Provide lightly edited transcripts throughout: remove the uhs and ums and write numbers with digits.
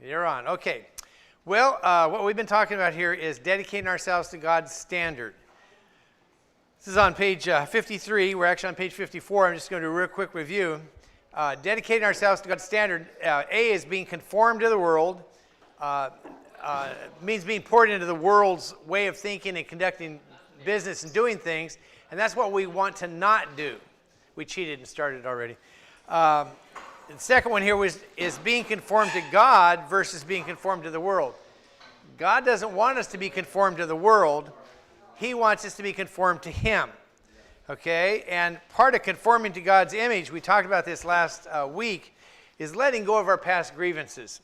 You're on. Okay. Well, what we've been talking about here is dedicating ourselves to God's standard. This is on page 53. We're actually on page 54. I'm just going to do a real quick review. Dedicating ourselves to God's standard. A is being conformed to the world. Means being poured into the world's way of thinking and conducting business and doing things. And that's what we want to not do. We cheated and started already. The second one here is being conformed to God versus being conformed to the world. God doesn't want us to be conformed to the world. He wants us to be conformed to Him. Okay? And part of conforming to God's image, we talked about this last week, is letting go of our past grievances.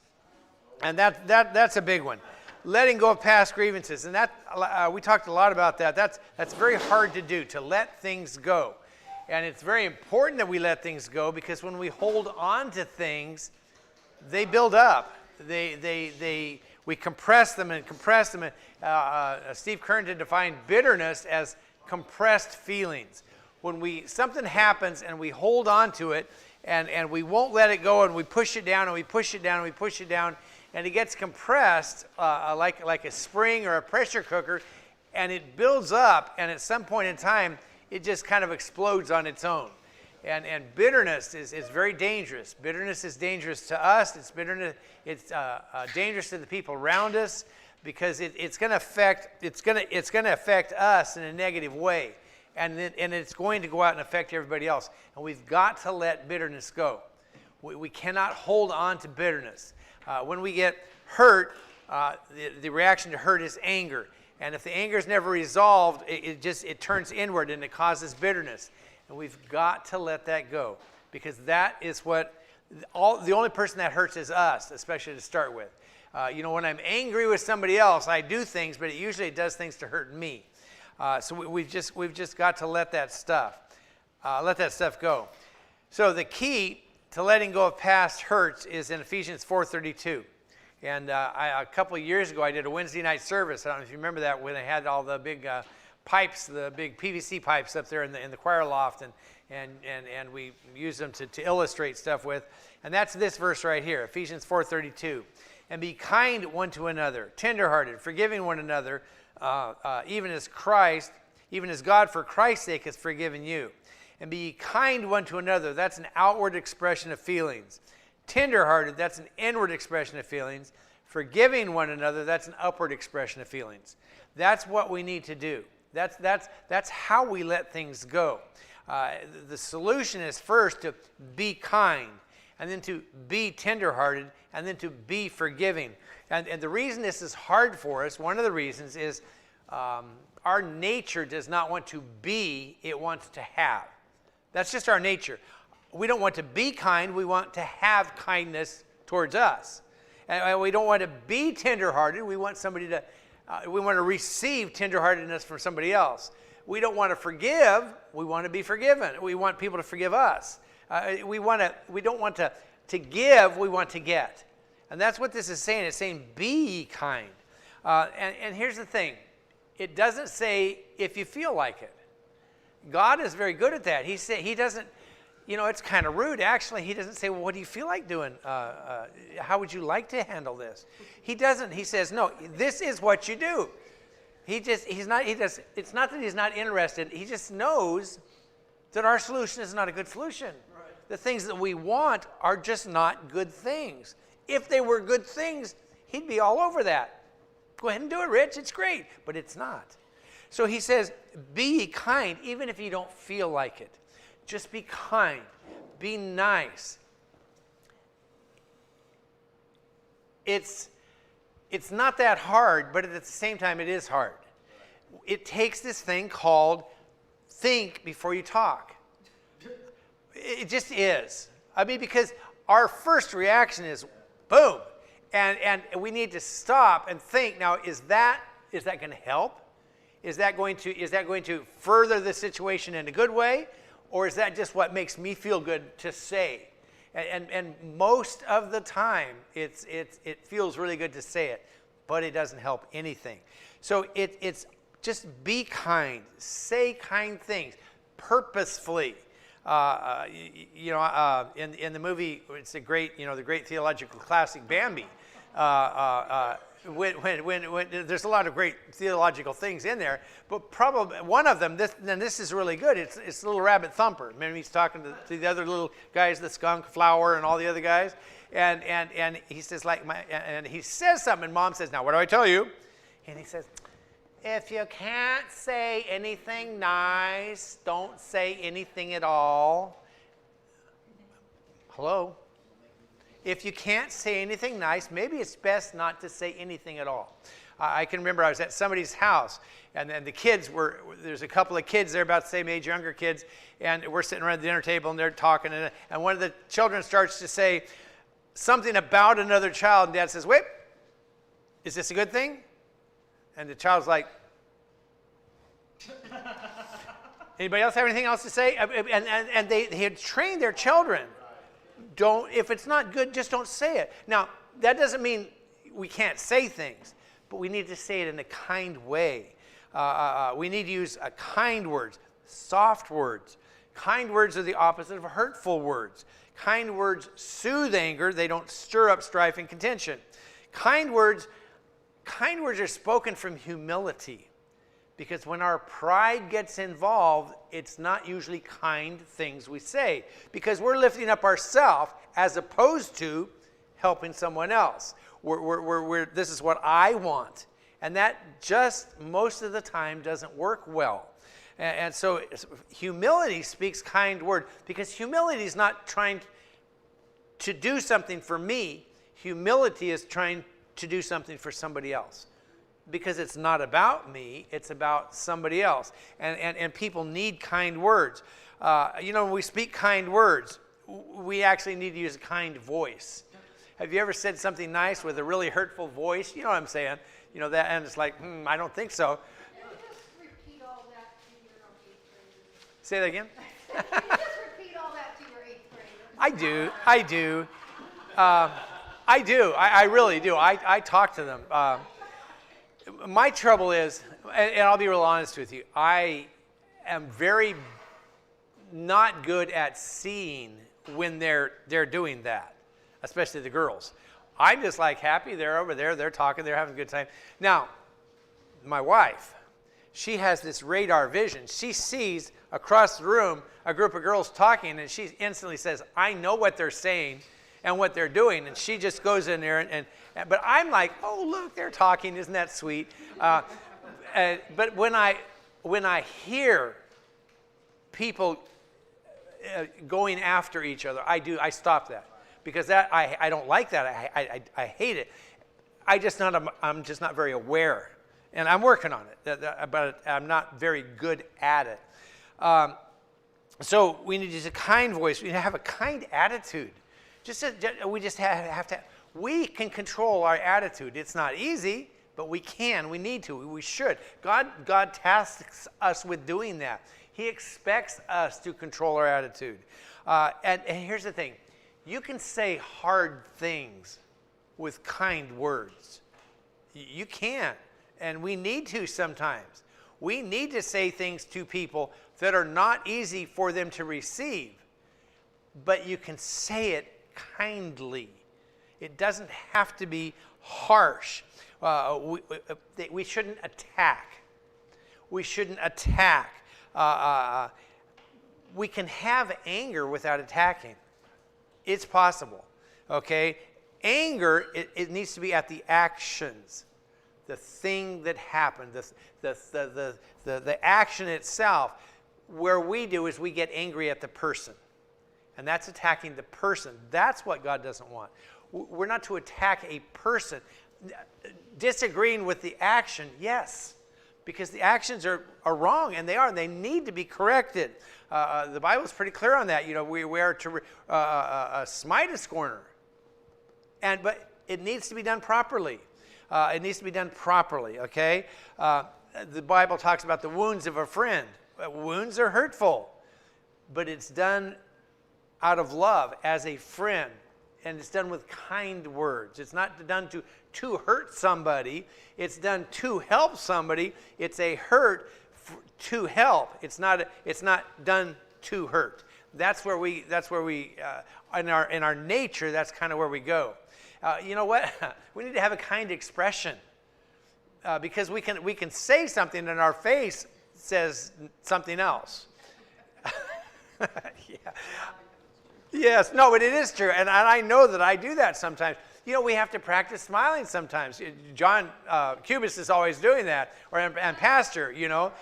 And that's a big one. Letting go of past grievances. And that we talked a lot about that. That's very hard to do, to let things go. And it's very important that we let things go, because when we hold on to things, they build up. We compress them and compress them. Steve Kern defined bitterness as compressed feelings. When something happens and we hold on to it and we won't let it go, and we push it down and we push it down and we push it down, and it gets compressed like a spring or a pressure cooker, and it builds up, and at some point in time, it just kind of explodes on its own. And bitterness is very dangerous. Bitterness is dangerous to us. It's dangerous to the people around us, because it's going to affect us in a negative way, and it's going to go out and affect everybody else. And we've got to let bitterness go. We cannot hold on to bitterness. When we get hurt, the reaction to hurt is anger. And if the anger is never resolved, it turns inward and it causes bitterness. And we've got to let that go, because that is the only person that hurts is us, especially to start with. When I'm angry with somebody else, I do things, but it usually does things to hurt me. So we've just got to let that stuff go. So the key to letting go of past hurts is in Ephesians 4:32. And a couple of years ago, I did a Wednesday night service. I don't know if you remember that, when they had all the big pipes, the big PVC pipes up there in the choir loft, and we used them to illustrate stuff with. And that's this verse right here, Ephesians 4:32. And be kind one to another, tenderhearted, forgiving one another, even as God for Christ's sake has forgiven you. And be kind one to another. That's an outward expression of feelings. Tenderhearted, that's an inward expression of feelings. Forgiving one another, that's an upward expression of feelings. That's what we need to do. That's how we let things go. The solution is first to be kind, and then to be tenderhearted, and then to be forgiving. And the reason this is hard for us, one of the reasons is our nature does not want to be, it wants to have. That's just our nature. We don't want to be kind, we want to have kindness towards us. And we don't want to be tenderhearted, we want we want to receive tenderheartedness from somebody else. We don't want to forgive, we want to be forgiven. We want people to forgive us. We don't want to give, we want to get. And that's what this is saying. It's saying be kind. And here's the thing. It doesn't say if you feel like it. God is very good at that. He doesn't, it's kind of rude. Actually, He doesn't say, well, what do you feel like doing? How would you like to handle this? He doesn't. He says, no, this is what you do. It's not that He's not interested. He just knows that our solution is not a good solution. Right. The things that we want are just not good things. If they were good things, He'd be all over that. Go ahead and do it, Rich. It's great. But it's not. So He says, be kind, even if you don't feel like it. Just be kind. Be nice. It's not that hard, but at the same time, it is hard. It takes this thing called think before you talk. It just is. I mean, because our first reaction is boom. And we need to stop and think. Now, is that going to help? Is that going to further the situation in a good way? Or is that just what makes me feel good to say? And most of the time, it feels really good to say it, but it doesn't help anything. So it's just be kind. Say kind things purposefully. In the movie, it's the great theological classic Bambi. When there's a lot of great theological things in there, but probably one of them, this is really good. It's Little Rabbit Thumper. Remember, he's talking to the other little guys, the skunk, Flower, and all the other guys, and he says and he says something, and Mom says, "Now what do I tell you?" And he says, "If you can't say anything nice, don't say anything at all." Hello? If you can't say anything nice, maybe it's best not to say anything at all. I can remember I was at somebody's house, and then the kids there's a couple of kids there about the same age, younger kids, and we're sitting around the dinner table, and they're talking, and one of the children starts to say something about another child, and Dad says, "Wait, is this a good thing?" And the child's like, "Anybody else have anything else to say?" And they had trained their children. If it's not good, just don't say it. Now, that doesn't mean we can't say things, but we need to say it in a kind way. We need to use kind words, soft words. Kind words are the opposite of hurtful words. Kind words soothe anger. They don't stir up strife and contention. Kind words are spoken from humility, because when our pride gets involved, it's not usually kind things we say, because we're lifting up ourselves as opposed to helping someone else. This is what I want. And that just most of the time doesn't work well. And so humility speaks kind word, because humility is not trying to do something for me. Humility is trying to do something for somebody else. Because it's not about me, it's about somebody else. And people need kind words. When we speak kind words, we actually need to use a kind voice. Have you ever said something nice with a really hurtful voice? You know what I'm saying? That, and it's like, I don't think so. Just repeat all that to your 8th graders. Say that again? Just repeat all that to your 8th graders. I do. I really do. I talk to them. My trouble is, and I'll be real honest with you, I am very not good at seeing when they're doing that, especially the girls. I'm just like happy they're over there, they're talking, they're having a good time. Now, my wife, she has this radar vision. She sees across the room a group of girls talking, and she instantly says, "I know what they're saying and what they're doing," and she just goes in there but I'm like, "Oh, look, they're talking, isn't that sweet?" But when I hear people going after each other, I stop that, because I don't like that. I hate it. I'm just not very aware, and I'm working on it, but I'm not very good at it. So we need to use a kind voice. We need to have a kind attitude. We just have to. We can control our attitude. It's not easy, but we can. We need to. We should. God tasks us with doing that. He expects us to control our attitude. And here's the thing. You can say hard things with kind words. You can. And we need to sometimes. We need to say things to people that are not easy for them to receive. But you can say it kindly. It doesn't have to be harsh. We shouldn't attack. We shouldn't attack. We can have anger without attacking. It's possible. Okay? Anger, it needs to be at the actions, the thing that happened, the action itself. Where we do is we get angry at the person. And that's attacking the person. That's what God doesn't want. We're not to attack a person. Disagreeing with the action, yes, because the actions are wrong, and they need to be corrected. The Bible is pretty clear on that. We are to smite a scorner, but it needs to be done properly. It needs to be done properly. Okay, the Bible talks about the wounds of a friend. Wounds are hurtful, but it's done out of love as a friend. And it's done with kind words. It's not done to hurt somebody. It's done to help somebody. It's a hurt to help. It's not done to hurt. That's where we in our nature. That's kind of where we go. You know what? We need to have a kind expression because we can say something and our face says something else. Yeah. Yes, no, but it is true, and I know that I do that sometimes. You know, we have to practice smiling sometimes. John Cubis is always doing that, and Pastor, you know,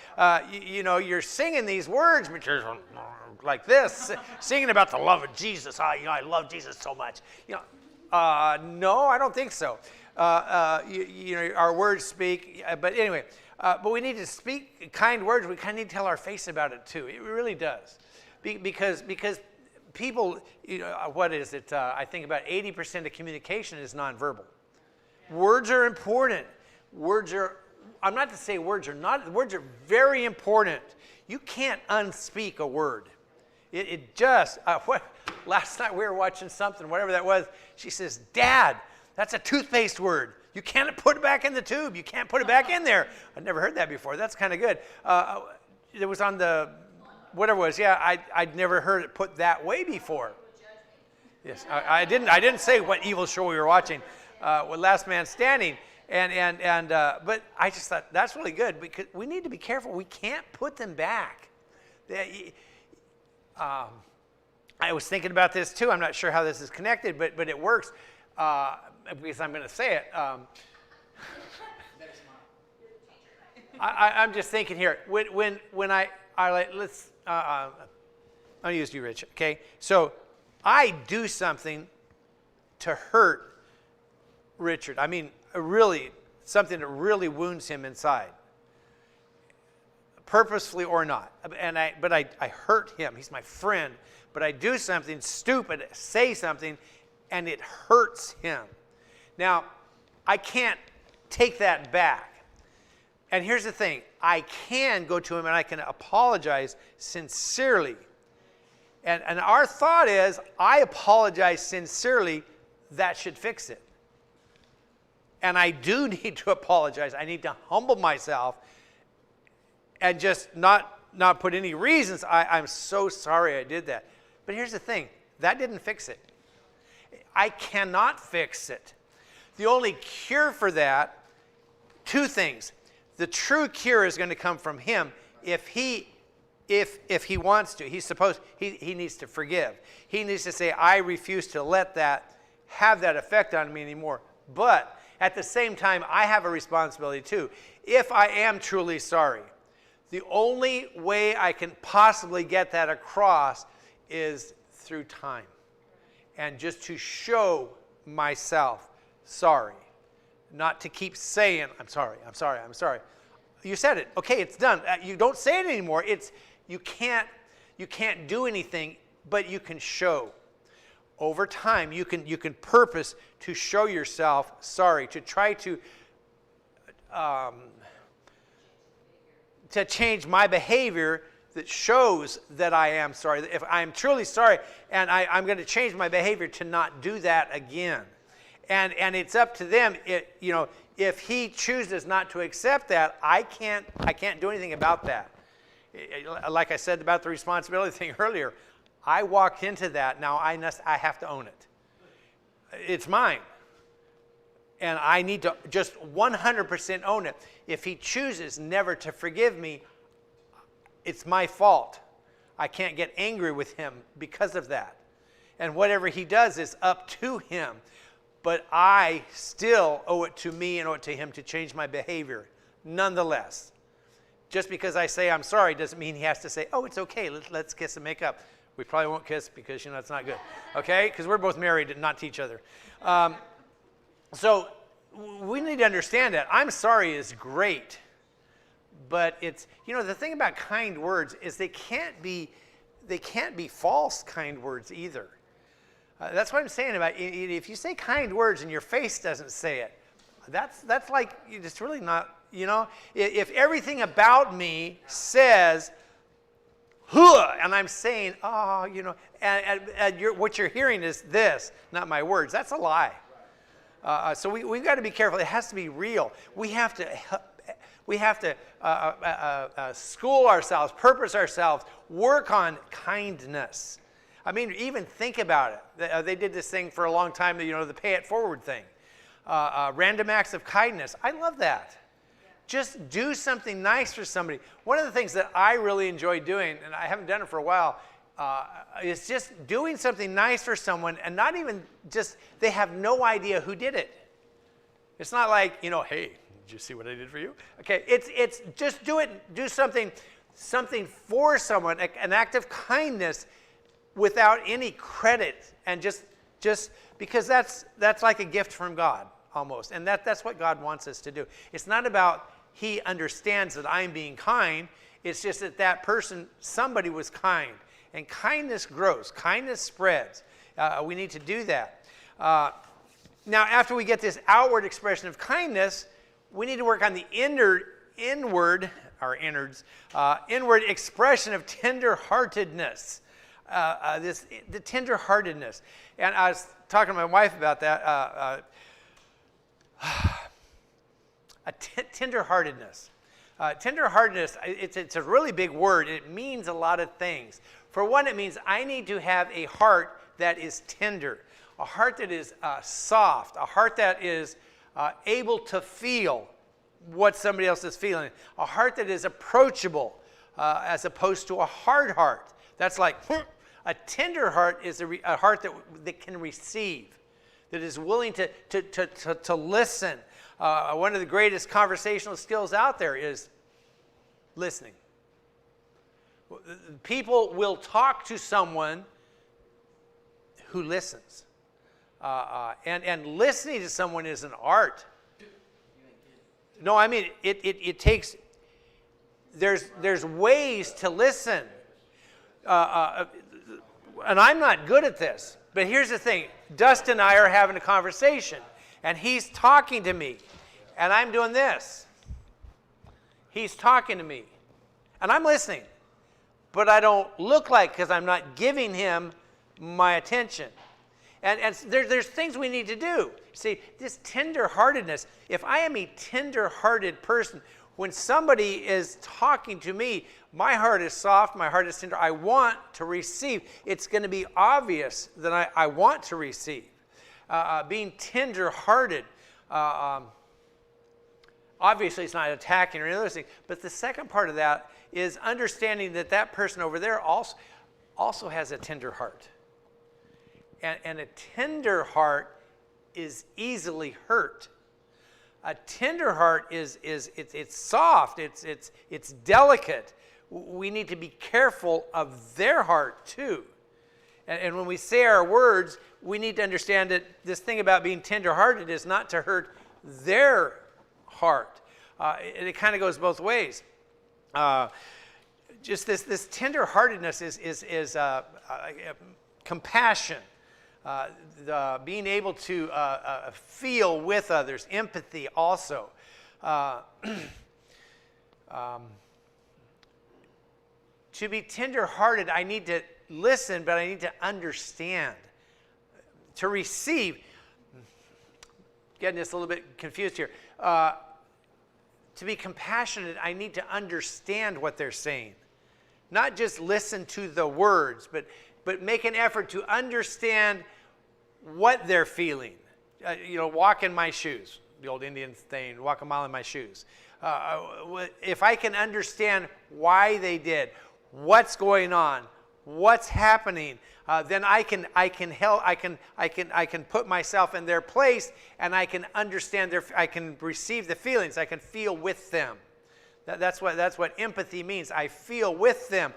you're singing these words, but you're like this, singing about the love of Jesus. I love Jesus so much. You know, no, I don't think so. Our words speak, but anyway, but we need to speak kind words. We kind of need to tell our face about it too. It really does, because people, you know, what is it? I think about 80% of communication is nonverbal. Words are important. I'm not to say words are not, words are very important. You can't unspeak a word. Last night we were watching something, whatever that was, she says, Dad, that's a toothpaste word. You can't put it back in the tube. You can't put it back in there. I'd never heard that before. That's kind of good. It was on the, whatever it was, yeah, I'd never heard it put that way before. Yes, I didn't say what evil show we were watching, with Last Man Standing, but I just thought that's really good because we need to be careful. We can't put them back. I was thinking about this too. I'm not sure how this is connected, but it works because I'm going to say it. I'm just thinking here when I like I'll use you, Rich. Okay, so I do something to hurt Richard. I mean, really something that really wounds him inside, purposefully or not. But I hurt him. He's my friend. But I do something stupid, say something, and it hurts him. Now, I can't take that back. And here's the thing. I can go to him and I can apologize sincerely. And our thought is, I apologize sincerely, that should fix it. And I do need to apologize. I need to humble myself and just not put any reasons. I'm so sorry I did that. But here's the thing. That didn't fix it. I cannot fix it. The only cure for that, two things. The true cure is going to come from him if he wants to. He needs to forgive. He needs to say, I refuse to let that have that effect on me anymore. But at the same time, I have a responsibility too. If I am truly sorry, the only way I can possibly get that across is through time. And just to show myself sorry. Not to keep saying, I'm sorry, I'm sorry, I'm sorry. You said it. Okay, it's done. You don't say it anymore. You can't do anything, but you can show. Over time, you can purpose to show yourself sorry, to try to change my behavior that shows that I am sorry. If I'm truly sorry, and I'm going to change my behavior to not do that again. And it's up to them. If he chooses not to accept that, I can't do anything about that. Like I said about the responsibility thing earlier, I walked into that. Now I have to own it. It's mine. And I need to just 100% own it. If he chooses never to forgive me, it's my fault. I can't get angry with him because of that. And whatever he does is up to him. But I still owe it to me and owe it to him to change my behavior, nonetheless. Just because I say I'm sorry doesn't mean he has to say, oh, it's okay, let's kiss and make up. We probably won't kiss because, it's not good. Okay? Because we're both married and not to each other. So we need to understand that. I'm sorry is great. But it's, the thing about kind words is they can't be false kind words either. That's what I'm saying about if you say kind words and your face doesn't say it, that's like it's really not, If everything about me says, huh, and I'm saying, oh, and what you're hearing is this, not my words. That's a lie. So we've got to be careful. It has to be real. We have to school ourselves, purpose ourselves, work on kindness. I mean, even think about it. They did this thing for a long time, the pay it forward thing. Random acts of kindness. I love that. Just do something nice for somebody. One of the things that I really enjoy doing, and I haven't done it for a while, is just doing something nice for someone, and not even just, they have no idea who did it. It's not like, hey, did you see what I did for you? Okay, it's just do something for someone, an act of kindness without any credit, and just because that's like a gift from God almost, and that's what God wants us to do. It's not about he understands that I'm being kind. It's just that person, somebody was kind, and kindness grows, kindness spreads. We need to do that. Now, after we get this outward expression of kindness, we need to work on the inward expression of tenderheartedness. The tenderheartedness. And I was talking to my wife about that. Tenderheartedness. Tenderheartedness, it's a really big word. It means a lot of things. For one, it means I need to have a heart that is tender, a heart that is soft, a heart that is able to feel what somebody else is feeling, a heart that is approachable as opposed to a hard heart. That's like a tender heart is a heart that can receive, that is willing to listen. One of the greatest conversational skills out there is listening. People will talk to someone who listens. And listening to someone is an art. No, I mean, it takes, there's ways to listen. And I'm not good at this, but here's the thing. Dustin and I are having a conversation, and he's talking to me, and I'm doing this. He's talking to me, and I'm listening, but I don't look like, because I'm not giving him my attention. And there's things we need to do. See, this tender-heartedness, if I am a tender-hearted person, when somebody is talking to me, my heart is soft, my heart is tender. I want to receive. It's going to be obvious that I want to receive. Being tender-hearted, obviously it's not attacking or any other thing, but the second part of that is understanding that person over there also has a tender heart. And a tender heart is easily hurt. A tender heart it's soft, it's delicate. We need to be careful of their heart too. And when we say our words, we need to understand that this thing about being tender-hearted is not to hurt their heart. It kind of goes both ways. Just this tender-heartedness is compassion. Being able to feel with others, empathy also. To be tender-hearted, I need to listen, but I need to understand. To receive, getting this a little bit confused here. To be compassionate, I need to understand what they're saying. Not just listen to the words, but make an effort to understand what they're feeling. Walk in my shoes. The old Indian saying, walk a mile in my shoes. If I can understand why they did, what's going on, what's happening, then I can help. I can put myself in their place, and I can understand I can receive the feelings. I can feel with them. That's what empathy means. I feel with them.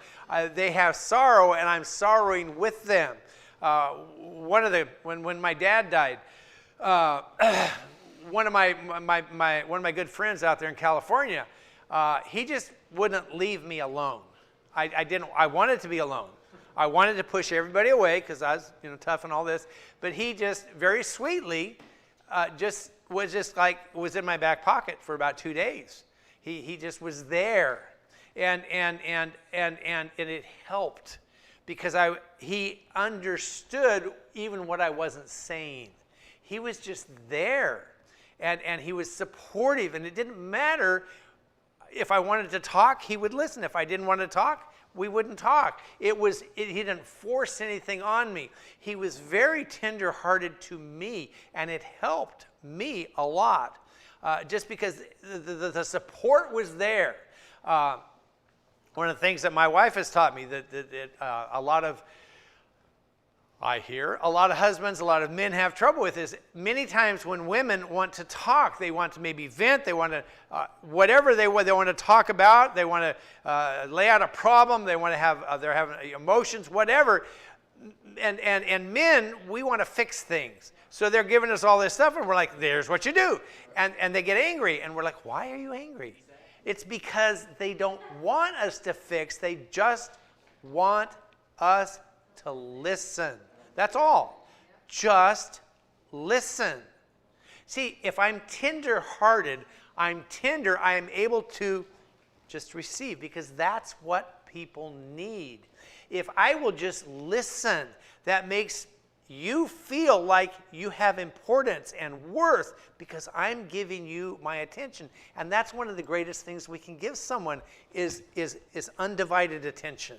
They have sorrow, and I'm sorrowing with them. When my dad died, one of my good friends out there in California, he just wouldn't leave me alone. I wanted to be alone. I wanted to push everybody away because I was tough and all this, but he just very sweetly was in my back pocket for about 2 days. He just was there, and it helped because he understood even what I wasn't saying. He was just there, and he was supportive, and it didn't matter if I wanted to talk, he would listen. If I didn't want to talk, we wouldn't talk. He didn't force anything on me. He was very tender-hearted to me, and it helped me a lot, just because the support was there. One of the things that my wife has taught me that I hear a lot of husbands, a lot of men have trouble with is many times when women want to talk, they want to maybe vent, they want to, whatever they want to talk about, they want to lay out a problem, they want to have, they're having emotions, whatever. And men, we want to fix things. So they're giving us all this stuff and we're like, there's what you do. And they get angry and we're like, why are you angry? It's because they don't want us to fix, they just want us to listen. That's all. Just listen. See, if I'm tender-hearted, I'm tender, I am able to just receive, because that's what people need. If I will just listen, that makes you feel like you have importance and worth because I'm giving you my attention. And that's one of the greatest things we can give someone is undivided attention.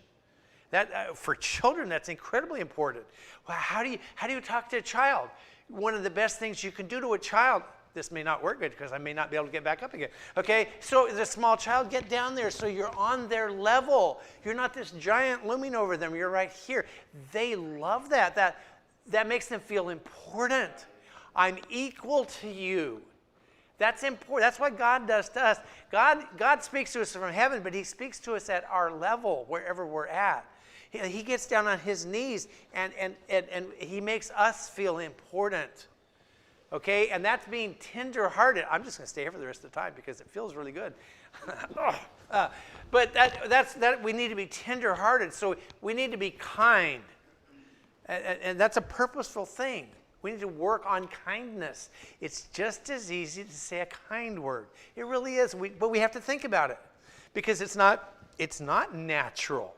That for children, that's incredibly important. Well, how do you talk to a child? One of the best things you can do to a child. This may not work good because I may not be able to get back up again. Okay, so the small child, get down there so you're on their level. You're not this giant looming over them. You're right here. They love that. That makes them feel important. I'm equal to you. That's important. That's what God does to us. God speaks to us from heaven, but he speaks to us at our level, wherever we're at. He gets down on his knees and he makes us feel important. Okay? And that's being tender-hearted. I'm just going to stay here for the rest of the time because it feels really good. But that's we need to be tender-hearted. So we need to be kind. And that's a purposeful thing. We need to work on kindness. It's just as easy to say a kind word. It really is. But we have to think about it because it's not natural.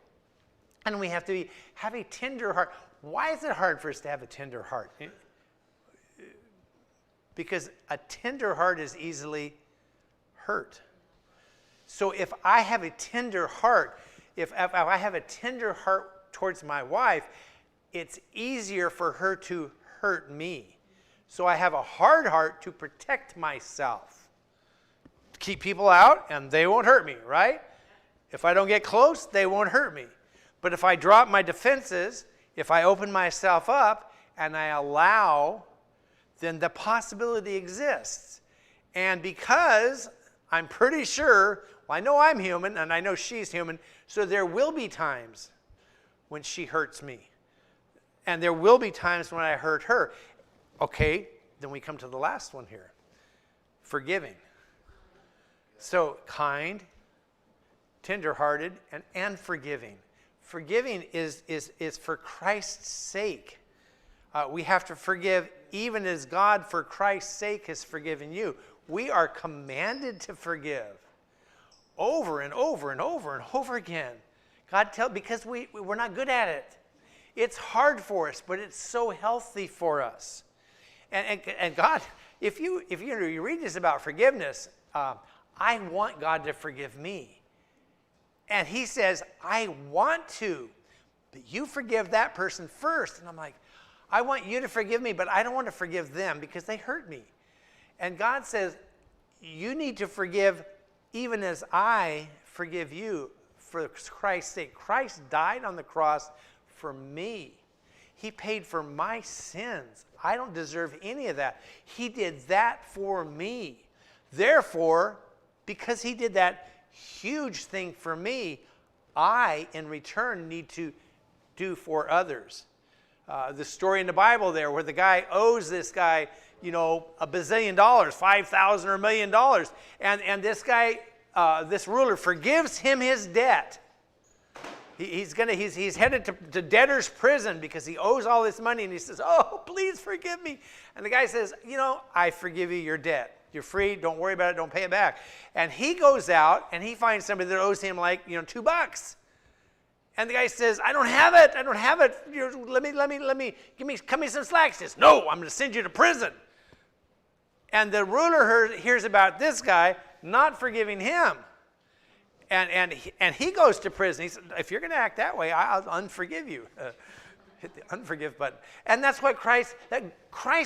And we have to have a tender heart. Why is it hard for us to have a tender heart? Because a tender heart is easily hurt. So if I have a tender heart, if I have a tender heart towards my wife, it's easier for her to hurt me. So I have a hard heart to protect myself. Keep people out and they won't hurt me, right? If I don't get close, they won't hurt me. But if I drop my defenses, if I open myself up and I allow, then the possibility exists. And because I'm pretty sure, well, I know I'm human and I know she's human, so there will be times when she hurts me. And there will be times when I hurt her. Okay, then we come to the last one here. Forgiving. So kind, tender-hearted, and forgiving. Forgiving is for Christ's sake. We have to forgive even as God for Christ's sake has forgiven you. We are commanded to forgive over and over and over and over again. Because we're not good at it. It's hard for us, but it's so healthy for us. And God, if you read this about forgiveness, I want God to forgive me. And he says, I want to, but you forgive that person first. And I'm like, I want you to forgive me, but I don't want to forgive them because they hurt me. And God says, you need to forgive even as I forgive you for Christ's sake. Christ died on the cross for me. He paid for my sins. I don't deserve any of that. He did that for me. Therefore, because he did that huge thing for me, I, in return, need to do for others. The story in the Bible there where the guy owes this guy, $1 bazillion, $5,000 or $1 million. And this guy, this ruler forgives him his debt. He's headed to debtor's prison because he owes all this money, and he says, oh, please forgive me. And the guy says, I forgive you your debt. You're free. Don't worry about it. Don't pay it back. And he goes out and he finds somebody that owes him $2. And the guy says, I don't have it. I don't have it. Cut me some slack. He says, no, I'm going to send you to prison. And the ruler hears about this guy not forgiving him. And he goes to prison. He said, if you're going to act that way, I'll unforgive you. Hit the unforgive button. And that's what Christ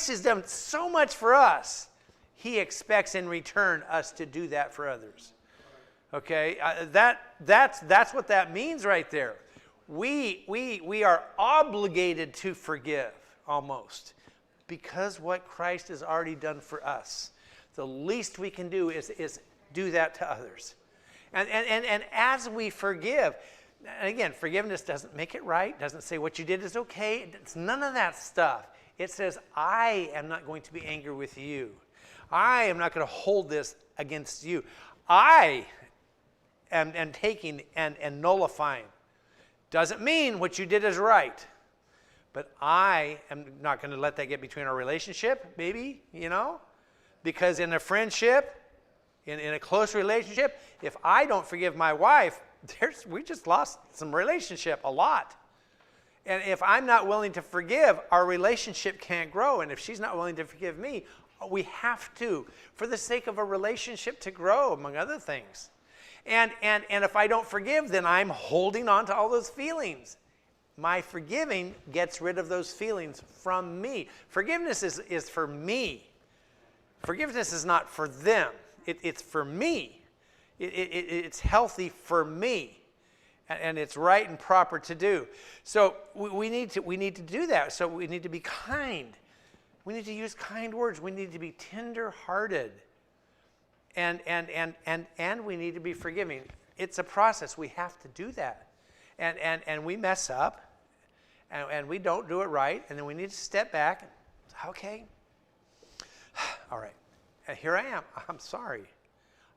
has done so much for us. He expects in return us to do that for others. Okay, that's what that means right there. We are obligated to forgive almost because what Christ has already done for us. The least we can do is do that to others. And as we forgive, and again, forgiveness doesn't make it right, doesn't say what you did is okay. It's none of that stuff. It says, I am not going to be angry with you. I am not going to hold this against you. I am taking and nullifying. Doesn't mean what you did is right. But I am not going to let that get between our relationship, maybe, because in a friendship, in a close relationship, if I don't forgive my wife, we just lost some relationship, a lot. And if I'm not willing to forgive, our relationship can't grow. And if she's not willing to forgive me, we have to, for the sake of a relationship to grow, among other things. And if I don't forgive, then I'm holding on to all those feelings. My forgiving gets rid of those feelings from me. Forgiveness is for me. Forgiveness is not for them. It's for me. It's healthy for me. And it's right and proper to do. So we need to do that. So we need to be kind. We need to use kind words. We need to be tender-hearted. And we need to be forgiving. It's a process. We have to do that. And we mess up. And we don't do it right. And then we need to step back. And, okay. All right. Here I am. I'm sorry.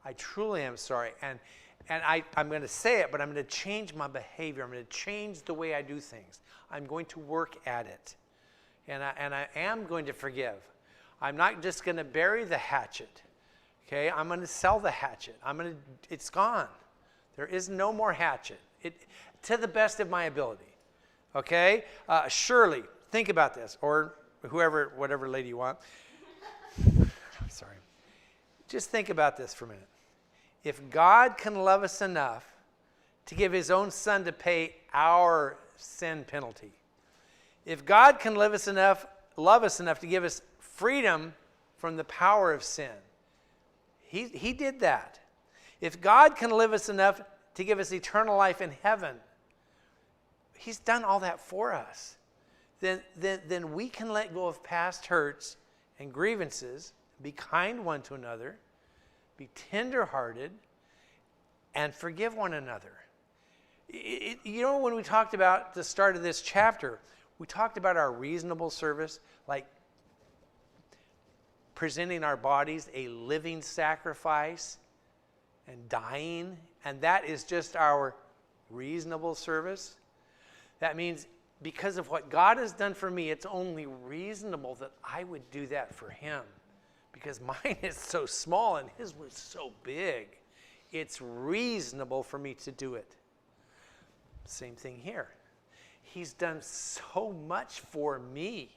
I truly am sorry. And I'm going to say it, but I'm going to change my behavior. I'm going to change the way I do things. I'm going to work at it. And I am going to forgive. I'm not just going to bury the hatchet. Okay, I'm going to sell the hatchet. It's gone. There is no more hatchet. To the best of my ability. Okay? Shirley, think about this. Or whatever lady you want. I'm sorry. Just think about this for a minute. If God can love us enough to give his own son to pay our sin penalty, if God can love us enough to give us freedom from the power of sin, he did that. If God can live us enough to give us eternal life in heaven, he's done all that for us. Then we can let go of past hurts and grievances, be kind one to another, be tender-hearted, and forgive one another. When we talked about the start of this chapter, we talked about our reasonable service, like presenting our bodies a living sacrifice and dying, and that is just our reasonable service. That means because of what God has done for me, it's only reasonable that I would do that for him. Because mine is so small and his was so big. It's reasonable for me to do it. Same thing here. He's done so much for me,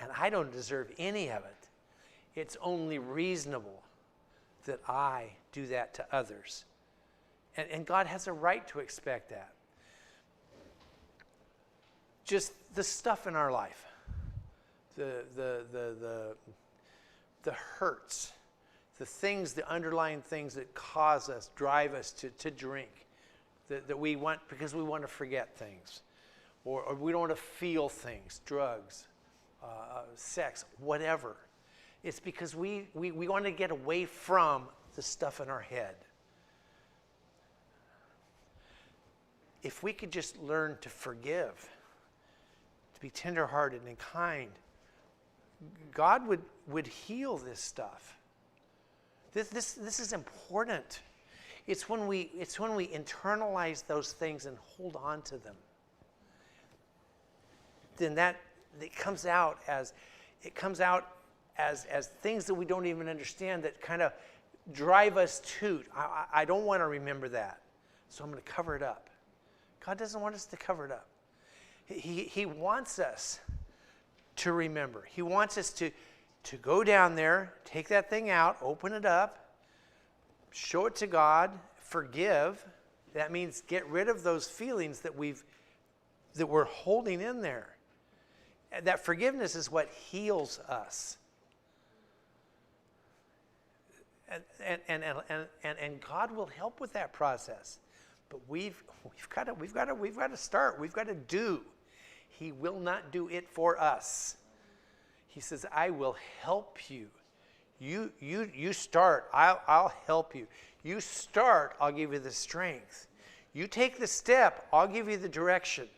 and I don't deserve any of it. It's only reasonable that I do that to others. And God has a right to expect that. Just the stuff in our life, the hurts, the underlying things that drive us to drink, that we want because we want to forget things, or we don't want to feel things, drugs, sex, whatever. It's because we want to get away from the stuff in our head. If we could just learn to forgive, to be tenderhearted and kind, God would heal this stuff. This is important. It's when we internalize those things and hold on to them. Then it comes out as things that we don't even understand that kind of drive us to. I don't want to remember that, so I'm going to cover it up. God doesn't want us to cover it up. He wants us to remember. He wants us to go down there, take that thing out, open it up, show it to God, forgive. That means get rid of those feelings that we're holding in there. And that forgiveness is what heals us. And God will help with that process. But we've got to start. We've got to do. He will not do it for us. He says, I will help you. You start, I'll help you. You start, I'll give you the strength. You take the step, I'll give you the direction.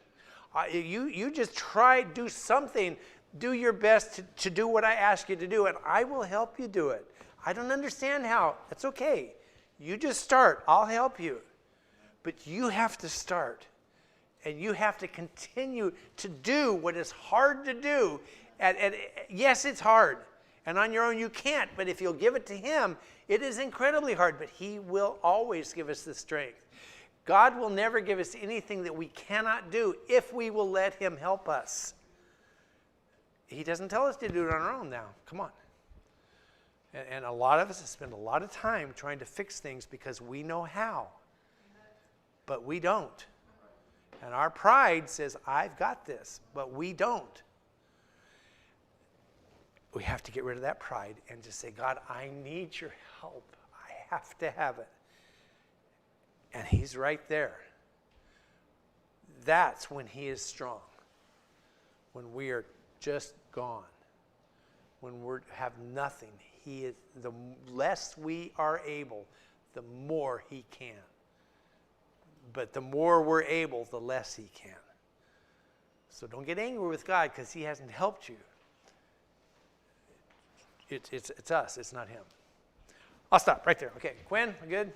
You just try, do something, do your best to do what I ask you to do, and I will help you do it. I don't understand how. That's okay. You just start, I'll help you. But you have to start. And you have to continue to do what is hard to do. And yes, it's hard. And on your own you can't. But if you'll give it to him, it is incredibly hard. But he will always give us the strength. God will never give us anything that we cannot do if we will let him help us. He doesn't tell us to do it on our own now. Come on. And a lot of us spend a lot of time trying to fix things because we know how. But we don't. And our pride says, I've got this. But we don't. We have to get rid of that pride and just say, God, I need your help. I have to have it. And he's right there. That's when he is strong. When we are just gone. When we have nothing. He is, the less we are able, the more he can. But the more we're able, the less he can. So don't get angry with God because he hasn't helped you. It's us, it's not him. I'll stop right there. Okay, Quinn, good?